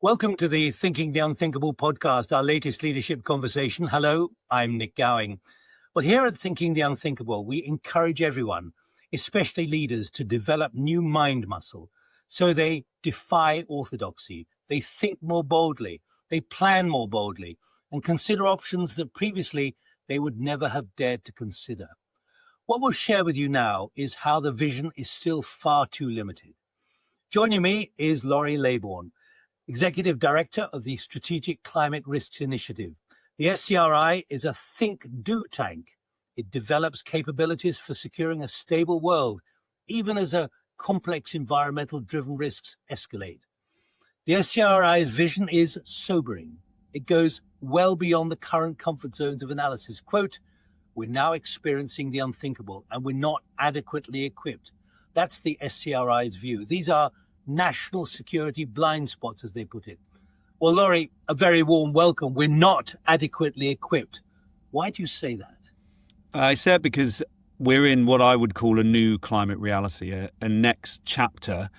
Welcome to the Thinking the Unthinkable podcast, our latest leadership conversation. Hello, I'm Nick Gowing. Well, here at Thinking the Unthinkable, we encourage everyone, especially leaders, to develop new mind muscle so they defy orthodoxy, they think more boldly, they plan more boldly, and consider options that previously they would never have dared to consider. What we'll share with you now is how the vision is still far too limited. Joining me is Laurie Laybourn, Executive Director of the Strategic Climate Risks Initiative. The SCRI is a think-do tank. It develops capabilities for securing a stable world, even as complex environmental-driven risks escalate. The SCRI's vision is sobering. It goes well beyond the current comfort zones of analysis. Quote, "We're now experiencing the unthinkable, and we're not adequately equipped." That's the SCRI's view. These are national security blind spots, as they put it. Well, Laurie, a very warm welcome. We're not adequately equipped. Why do you say that? I say it because we're in what I would call a new climate reality, a next chapter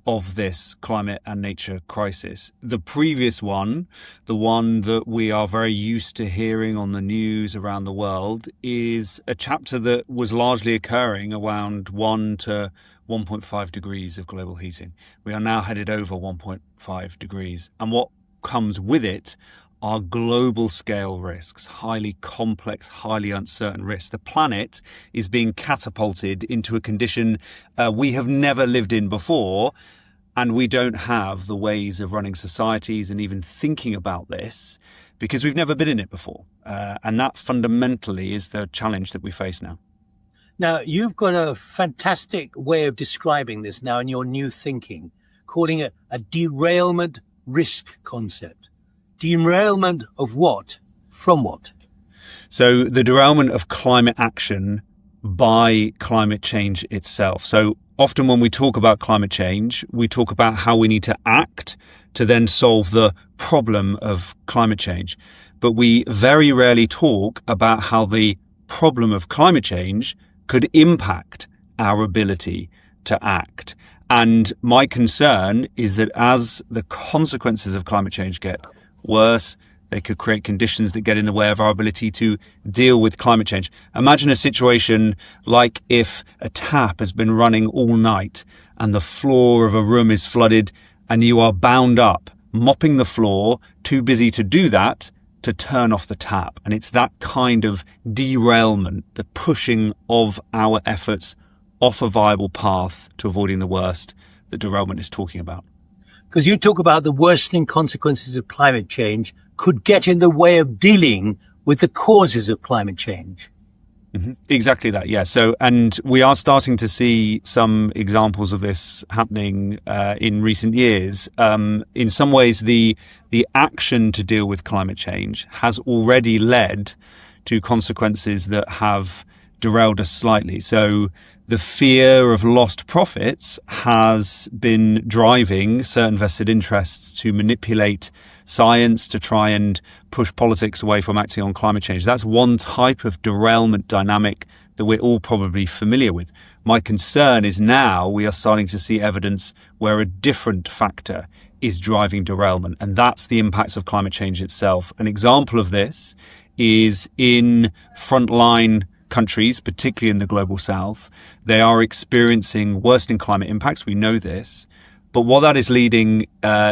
of this climate and nature crisis. The previous one, the one that we are very used to hearing on the news around the world, is a chapter that was largely occurring around 1 to 1.5 degrees of global heating. We are now headed over 1.5 degrees. And what comes with it are global scale risks, highly complex, highly uncertain risks. The planet is being catapulted into a condition we have never lived in before, and we don't have the ways of running societies and even thinking about this because we've never been in it before. And that fundamentally is the challenge that we face now. Now, you've got a fantastic way of describing this now in your new thinking, calling it a derailment risk concept. Derailment of what? From what? So the derailment of climate action by climate change itself. So often when we talk about climate change, we talk about how we need to act to then solve the problem of climate change. But we very rarely talk about how the problem of climate change could impact our ability to act. And my concern is that as the consequences of climate change get worse, they could create conditions that get in the way of our ability to deal with climate change. Imagine a situation like if a tap has been running all night and the floor of a room is flooded and you are bound up, mopping the floor, too busy to do that, to turn off the tap. And it's that kind of derailment, the pushing of our efforts off a viable path to avoiding the worst, that derailment is talking about. Because you talk about the worsening consequences of climate change could get in the way of dealing with the causes of climate change. Mm-hmm. Exactly that, yeah. So, and we are starting to see some examples of this happening in recent years. In some ways, the action to deal with climate change has already led to consequences that have derailed us slightly. So the fear of lost profits has been driving certain vested interests to manipulate science to try and push politics away from acting on climate change. That's one type of derailment dynamic that we're all probably familiar with. My concern is now we are starting to see evidence where a different factor is driving derailment, and that's the impacts of climate change itself. An example of this is in frontline countries, particularly in the global south. They are experiencing worsening climate impacts. We know this. But what that is leading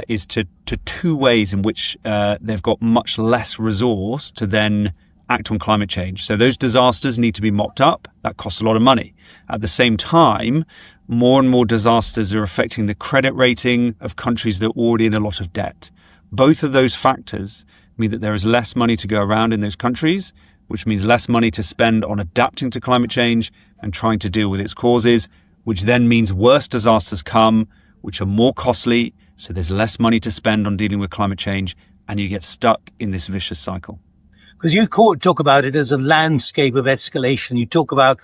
is to two ways in which they've got much less resource to then act on climate change. So those disasters need to be mopped up. That costs a lot of money. At the same time, more and more disasters are affecting the credit rating of countries that are already in a lot of debt. Both of those factors mean that there is less money to go around in those countries, which means less money to spend on adapting to climate change and trying to deal with its causes, which then means worse disasters come, which are more costly, so there's less money to spend on dealing with climate change, and you get stuck in this vicious cycle. Because you talk about it as a landscape of escalation. You talk about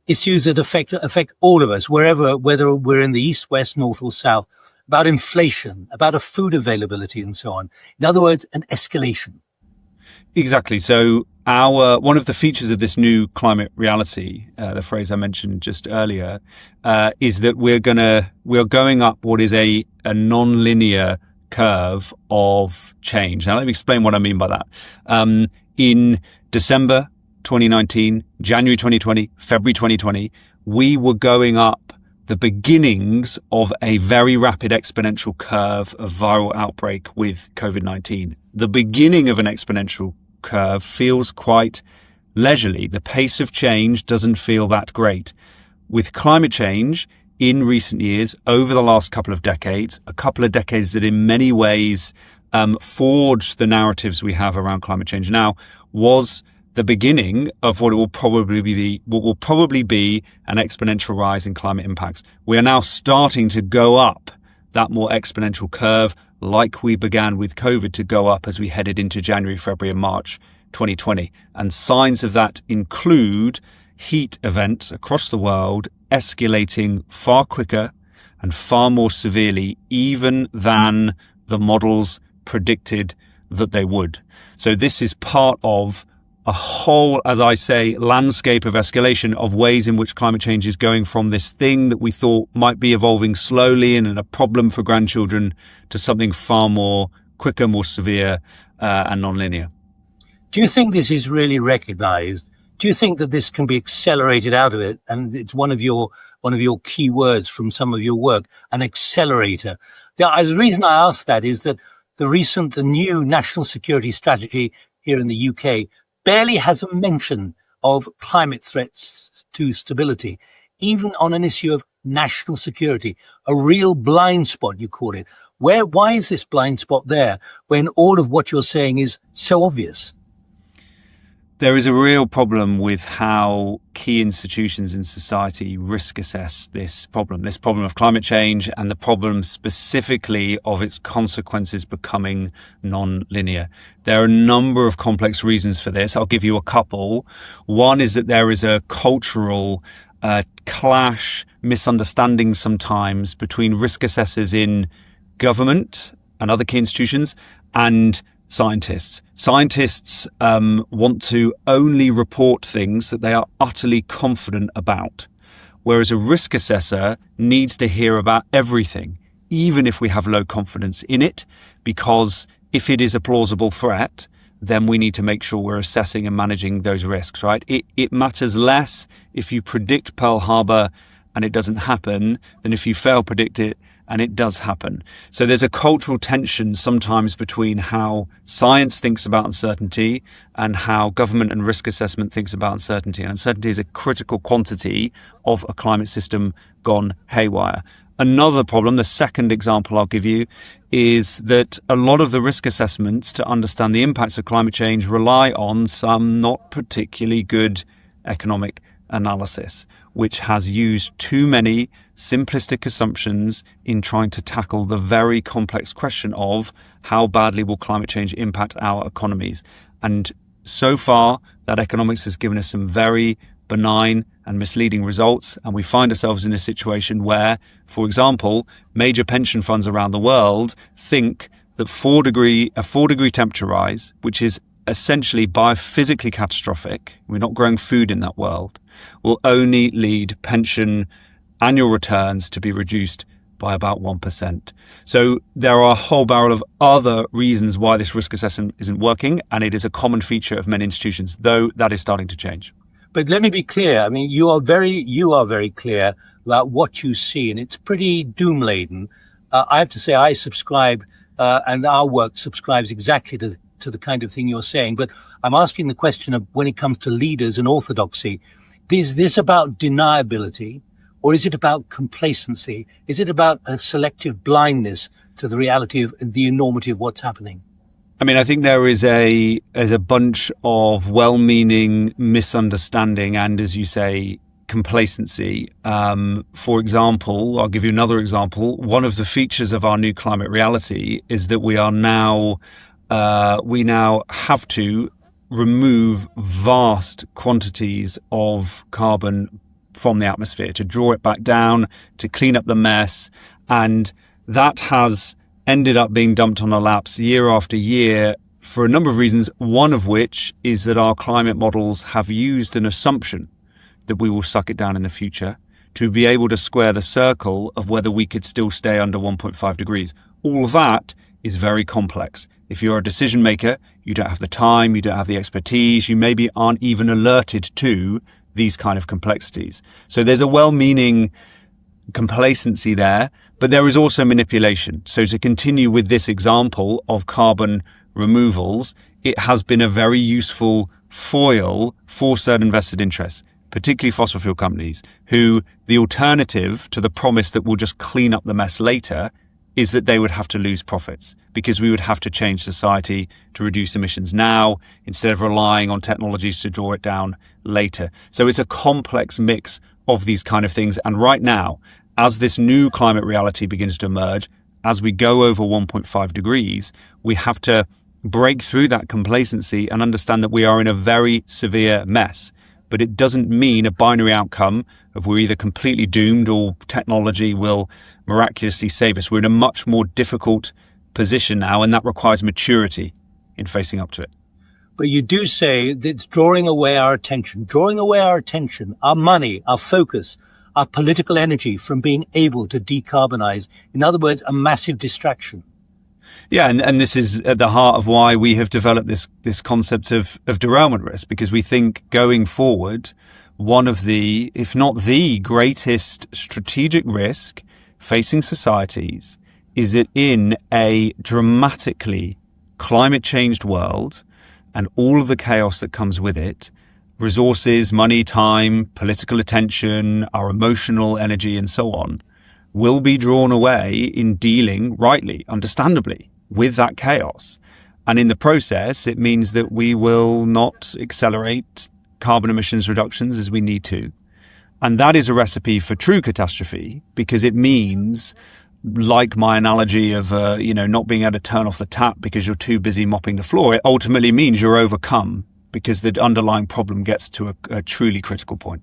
issues that affect all of us, whether we're in the east, west, north, or south, about inflation, about a food availability, and so on. In other words, an escalation. Exactly. So one of the features of this new climate reality, the phrase I mentioned just earlier, is that we're going up what is a non-linear curve of change. Now, let me explain what I mean by that. In December 2019, January 2020, February 2020, we were going up the beginnings of a very rapid exponential curve of viral outbreak with COVID-19. The beginning of an exponential curve feels quite leisurely. The pace of change doesn't feel that great. With climate change in recent years, over the last couple of decades that in many ways forged the narratives we have around climate change now, was the beginning of what will probably be an exponential rise in climate impacts. We are now starting to go up that more exponential curve, like we began with COVID to go up as we headed into January, February and March 2020. And signs of that include heat events across the world escalating far quicker and far more severely even than the models predicted that they would. So this is part of a whole, as I say, landscape of escalation of ways in which climate change is going from this thing that we thought might be evolving slowly and a problem for grandchildren to something far more quicker, more severe and non-linear. Do you think this is really recognized? Do you think that this can be accelerated out of it? And it's one of your key words from some of your work, an accelerator. The reason I ask that is that the new national security strategy here in the UK barely has a mention of climate threats to stability, even on an issue of national security, a real blind spot, you call it. Why is this blind spot there when all of what you're saying is so obvious? There is a real problem with how key institutions in society risk assess this problem of climate change and the problem specifically of its consequences becoming non-linear. There are a number of complex reasons for this. I'll give you a couple. One is that there is a cultural clash, misunderstanding sometimes between risk assessors in government and other key institutions and scientists. Scientists want to only report things that they are utterly confident about, whereas a risk assessor needs to hear about everything, even if we have low confidence in it, because if it is a plausible threat, then we need to make sure we're assessing and managing those risks, right? It matters less if you predict Pearl Harbor and it doesn't happen than if you fail predict it and it does happen. So there's a cultural tension sometimes between how science thinks about uncertainty and how government and risk assessment thinks about uncertainty. And uncertainty is a critical quantity of a climate system gone haywire. Another problem, the second example I'll give you, is that a lot of the risk assessments to understand the impacts of climate change rely on some not particularly good economic analysis, which has used too many simplistic assumptions in trying to tackle the very complex question of how badly will climate change impact our economies. And so far, that economics has given us some very benign and misleading results. And we find ourselves in a situation where, for example, major pension funds around the world think that a 4 degree temperature rise, which is essentially biophysically catastrophic, we're not growing food in that world, will only lead pension annual returns to be reduced by about 1%. So there are a whole barrel of other reasons why this risk assessment isn't working, and it is a common feature of many institutions, though that is starting to change. But let me be clear. I mean, you are very clear about what you see, and it's pretty doom laden. I have to say, I subscribe, and our work subscribes exactly to the kind of thing you're saying. But I'm asking the question of when it comes to leaders and orthodoxy, is this about deniability, or is it about complacency? Is it about a selective blindness to the reality of the enormity of what's happening? I mean, I think there is a bunch of well-meaning misunderstanding and, as you say, complacency. For example, I'll give you another example. One of the features of our new climate reality is that we now have to remove vast quantities of carbon from the atmosphere to draw it back down, to clean up the mess. And that has ended up being dumped on our laps year after year for a number of reasons, one of which is that our climate models have used an assumption that we will suck it down in the future to be able to square the circle of whether we could still stay under 1.5 degrees. All of that is very complex. If you're a decision maker, you don't have the time, you don't have the expertise, you maybe aren't even alerted to these kind of complexities. So there's a well-meaning complacency there, but there is also manipulation. So to continue with this example of carbon removals, it has been a very useful foil for certain vested interests, particularly fossil fuel companies, who the alternative to the promise that we'll just clean up the mess later is that they would have to lose profits, because we would have to change society to reduce emissions now instead of relying on technologies to draw it down later. So it's a complex mix of these kind of things. And right now, as this new climate reality begins to emerge, as we go over 1.5 degrees, we have to break through that complacency and understand that we are in a very severe mess. But it doesn't mean a binary outcome of we're either completely doomed or technology will miraculously save us. We're in a much more difficult position now, and that requires maturity in facing up to it. But you do say that it's drawing away our attention, our money, our focus, our political energy from being able to decarbonize. In other words, a massive distraction. Yeah, and this is at the heart of why we have developed this concept of derailment risk, because we think going forward, one of the, if not the greatest strategic risk facing societies is that in a dramatically climate changed world and all of the chaos that comes with it, resources, money, time, political attention, our emotional energy and so on will be drawn away in dealing rightly, understandably, with that chaos. And in the process, it means that we will not accelerate carbon emissions reductions as we need to. And that is a recipe for true catastrophe, because it means, like my analogy of, not being able to turn off the tap because you're too busy mopping the floor, it ultimately means you're overcome because the underlying problem gets to a truly critical point.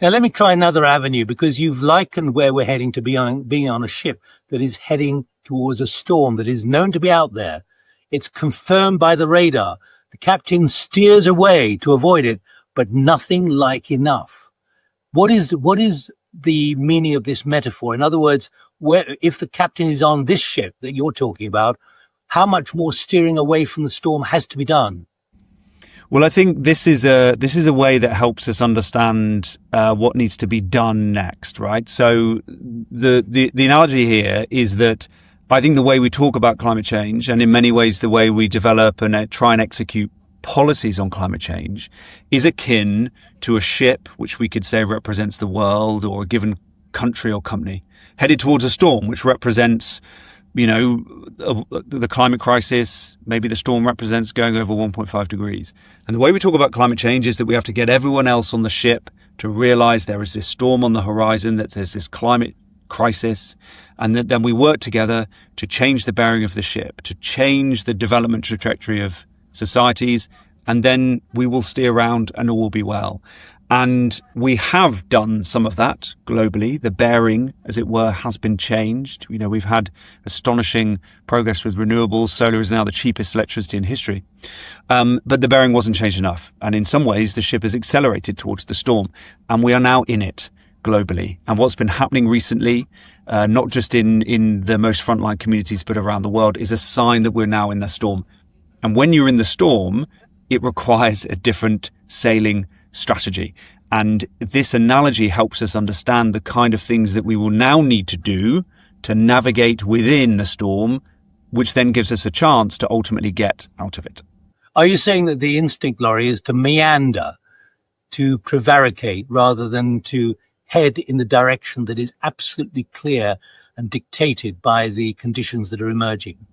Now, let me try another avenue, because you've likened where we're heading to being on a ship that is heading towards a storm that is known to be out there. It's confirmed by the radar. The captain steers away to avoid it, but nothing like enough. What is the meaning of this metaphor? In other words, if the captain is on this ship that you're talking about, how much more steering away from the storm has to be done? Well, I think this is a way that helps us understand what needs to be done next, right? So the analogy here is that I think the way we talk about climate change, and in many ways the way we develop and try and execute policies on climate change, is akin to a ship, which we could say represents the world or a given country or company, headed towards a storm, which represents, the climate crisis. Maybe the storm represents going over 1.5 degrees. And the way we talk about climate change is that we have to get everyone else on the ship to realize there is this storm on the horizon, that there's this climate crisis, and that then we work together to change the bearing of the ship, to change the development trajectory of societies, and then we will steer around and all will be well. And we have done some of that globally. The bearing, as it were, has been changed. We've had astonishing progress with renewables. Solar is now the cheapest electricity in history. But the bearing wasn't changed enough. And in some ways, the ship has accelerated towards the storm. And we are now in it globally. And what's been happening recently, not just in the most frontline communities, but around the world, is a sign that we're now in the storm. And when you're in the storm, it requires a different sailing strategy. And this analogy helps us understand the kind of things that we will now need to do to navigate within the storm, which then gives us a chance to ultimately get out of it. Are you saying that the instinct, Laurie, is to meander, to prevaricate, rather than to head in the direction that is absolutely clear and dictated by the conditions that are emerging?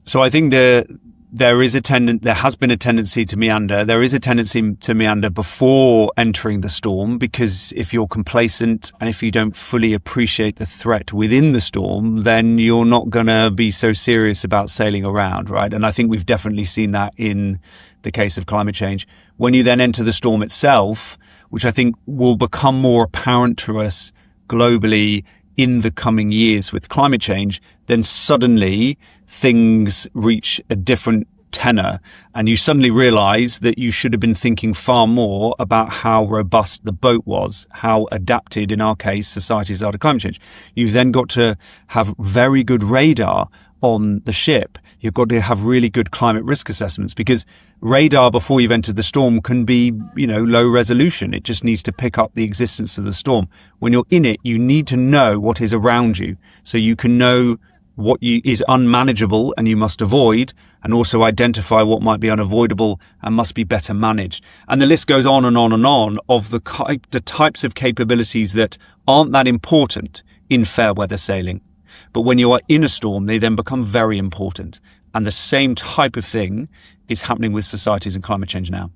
So I think there has been a tendency to meander. There is a tendency to meander before entering the storm, because if you're complacent and if you don't fully appreciate the threat within the storm, then you're not going to be so serious about sailing around, right? And I think we've definitely seen that in the case of climate change. When you then enter the storm itself, which I think will become more apparent to us globally in the coming years with climate change, then suddenly things reach a different tenor, and you suddenly realize that you should have been thinking far more about how robust the boat was, how adapted, in our case, societies are to climate change. You've then got to have very good radar on the ship, you've got to have really good climate risk assessments, because radar before you've entered the storm can be, low resolution. It just needs to pick up the existence of the storm. When you're in it, you need to know what is around you, so you can know what is unmanageable and you must avoid, and also identify what might be unavoidable and must be better managed. And the list goes on and on and on of the types of capabilities that aren't that important in fair weather sailing. But when you are in a storm, they then become very important. And the same type of thing is happening with societies and climate change now.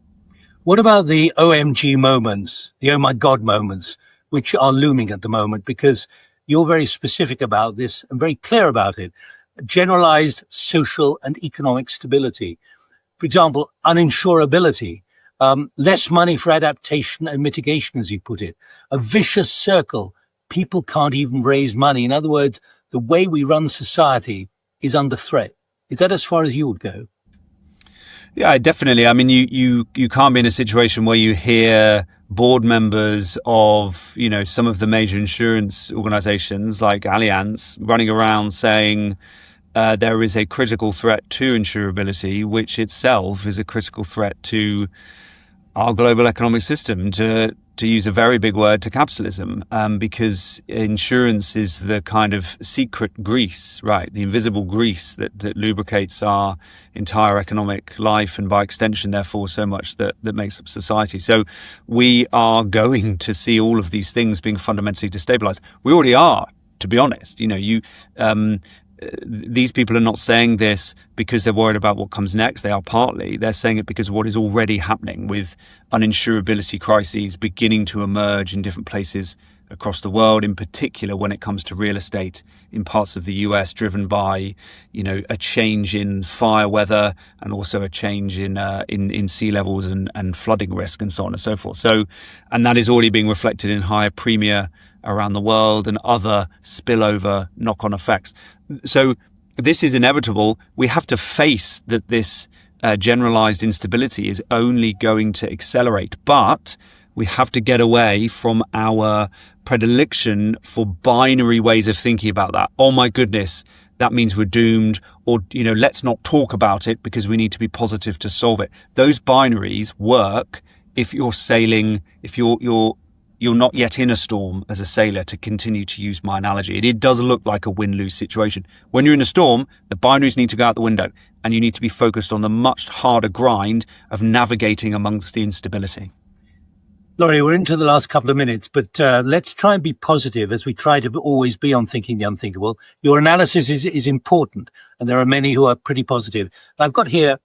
What about the OMG moments, the oh my God moments, which are looming at the moment? Because you're very specific about this and very clear about it. Generalized social and economic stability. For example, uninsurability, less money for adaptation and mitigation, as you put it, a vicious circle. People can't even raise money. In other words, the way we run society is under threat. Is that as far as you would go? Yeah, definitely. I mean, you can't be in a situation where you hear board members of, some of the major insurance organizations like Allianz running around saying there is a critical threat to insurability, which itself is a critical threat to our global economic system, to use a very big word, to capitalism, because insurance is the kind of secret grease, right? The invisible grease that lubricates our entire economic life, and by extension, therefore, so much that makes up society. So we are going to see all of these things being fundamentally destabilized. We already are, to be honest. These people are not saying this because they're worried about what comes next. They are partly. They're saying it because of what is already happening, with uninsurability crises beginning to emerge in different places across the world, in particular when it comes to real estate in parts of the US, driven by, a change in fire weather, and also a change in sea levels and flooding risk, and so on and so forth. So, and that is already being reflected in higher premia around the world and other spillover knock-on effects. So this is inevitable. We have to face that this generalized instability is only going to accelerate, but we have to get away from our predilection for binary ways of thinking about that. Oh my goodness, that means we're doomed, or, let's not talk about it because we need to be positive to solve it. Those binaries work if you're sailing, if you're not yet in a storm as a sailor, to continue to use my analogy. It does look like a win-lose situation. When you're in a storm, the binaries need to go out the window, and you need to be focused on the much harder grind of navigating amongst the instability. Laurie, we're into the last couple of minutes, but let's try and be positive, as we try to always be on Thinking the Unthinkable. Your analysis is important, and there are many who are pretty positive. I've got here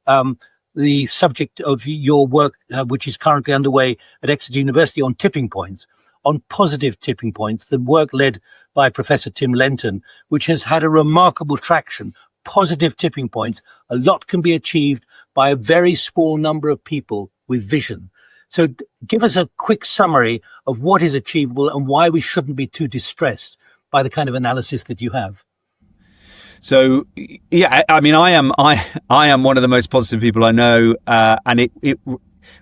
the subject of your work, which is currently underway at Exeter University, on tipping points, on positive tipping points, the work led by Professor Tim Lenton, which has had a remarkable traction. Positive tipping points. A lot can be achieved by a very small number of people with vision. So give us a quick summary of what is achievable and why we shouldn't be too distressed by the kind of analysis that you have. So, yeah, I mean, I am one of the most positive people I know. And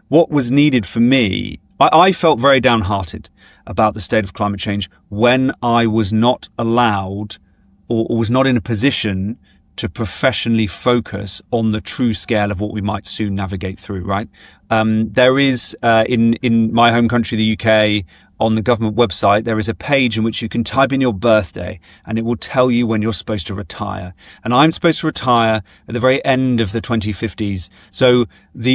what was needed for me, I felt very downhearted about the state of climate change when I was not allowed or was not in a position to professionally focus on the true scale of what we might soon navigate through, right? There is, in my home country, the UK, on the government website, there is a page in which you can type in your birthday and it will tell you when you're supposed to retire. And I'm supposed to retire at the very end of the 2050s. So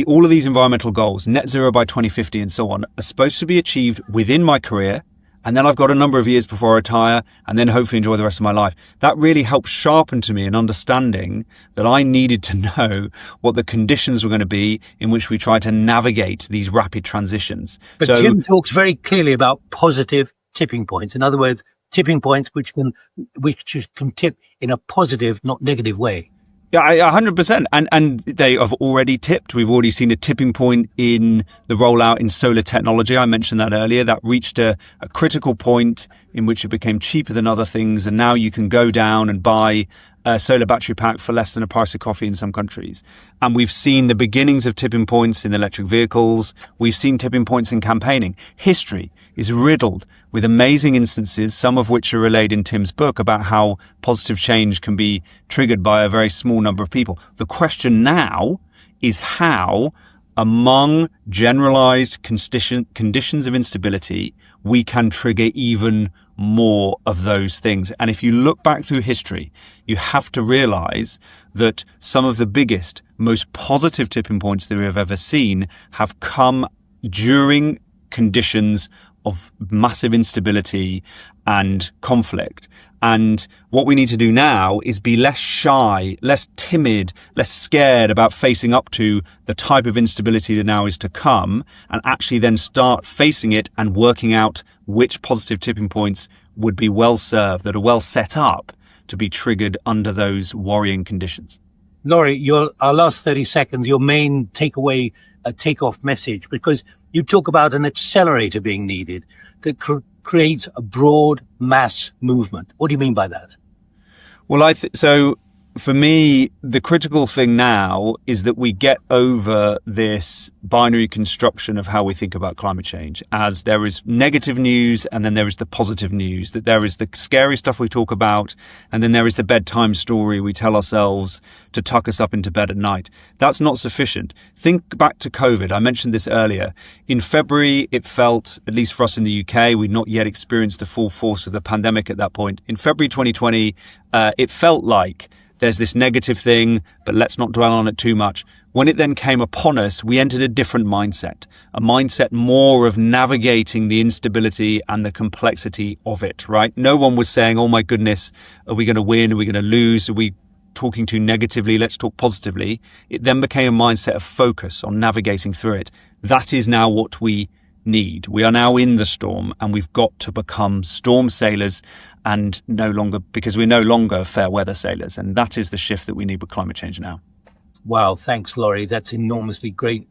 all of these environmental goals, net zero by 2050 and so on, are supposed to be achieved within my career. And then I've got a number of years before I retire, and then hopefully enjoy the rest of my life. That really helped sharpen to me an understanding that I needed to know what the conditions were going to be in which we try to navigate these rapid transitions. But Jim talks very clearly about positive tipping points. In other words, tipping points which can tip in a positive, not negative way. Yeah, 100%. And they have already tipped. We've already seen a tipping point in the rollout in solar technology. I mentioned that earlier. That reached a critical point in which it became cheaper than other things. And now you can go down and buy solar battery pack for less than a price of coffee in some countries. And we've seen the beginnings of tipping points in electric vehicles. We've seen tipping points in campaigning. History is riddled with amazing instances, some of which are relayed in Tim's book, about how positive change can be triggered by a very small number of people. The question now is how, among generalized conditions of instability, we can trigger even more of those things. And if you look back through history, you have to realize that some of the biggest, most positive tipping points that we have ever seen have come during conditions of massive instability and conflict. And what we need to do now is be less shy, less timid, less scared about facing up to the type of instability that now is to come, and actually then start facing it and working out which positive tipping points would be well served, that are well set up to be triggered under those worrying conditions. Laurie, our last 30 seconds, your main takeaway, takeoff message, because you talk about an accelerator being needed that creates a broad mass movement. What do you mean by that? Well, so for me, the critical thing now is that we get over this binary construction of how we think about climate change, as there is negative news and then there is the positive news, that there is the scary stuff we talk about and then there is the bedtime story we tell ourselves to tuck us up into bed at night. That's not sufficient. Think back to COVID. I mentioned this earlier. In February, it felt, at least for us in the UK, we'd not yet experienced the full force of the pandemic at that point. In February 2020, it felt like there's this negative thing, but let's not dwell on it too much. When it then came upon us, we entered a different mindset, a mindset more of navigating the instability and the complexity of it, right? No one was saying, oh my goodness, are we going to win? Are we going to lose? Are we talking too negatively? Let's talk positively. It then became a mindset of focus on navigating through it. That is now what we need. We are now in the storm and we've got to become storm sailors and because we're no longer fair weather sailors. And that is the shift that we need with climate change now. Wow. Thanks, Laurie. That's enormously great,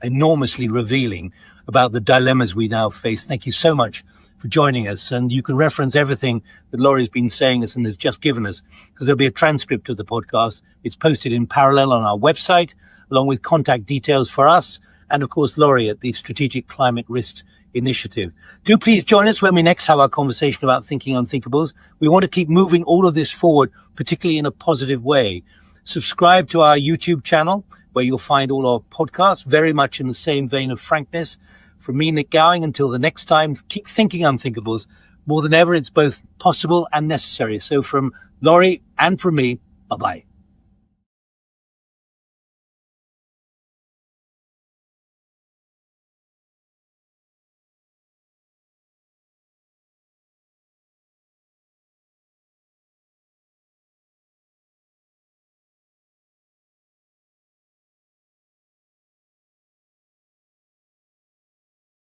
enormously revealing about the dilemmas we now face. Thank you so much for joining us. And you can reference everything that Laurie's been saying us and has just given us, because there'll be a transcript of the podcast. It's posted in parallel on our website, along with contact details for us. And of course, Laurie at the Strategic Climate Risks Initiative. Do please join us when we next have our conversation about thinking unthinkables. We want to keep moving all of this forward, particularly in a positive way. Subscribe to our YouTube channel, where you'll find all our podcasts, very much in the same vein of frankness. From me, Nick Gowing, until the next time, keep thinking unthinkables. More than ever, it's both possible and necessary. So from Laurie and from me, bye-bye.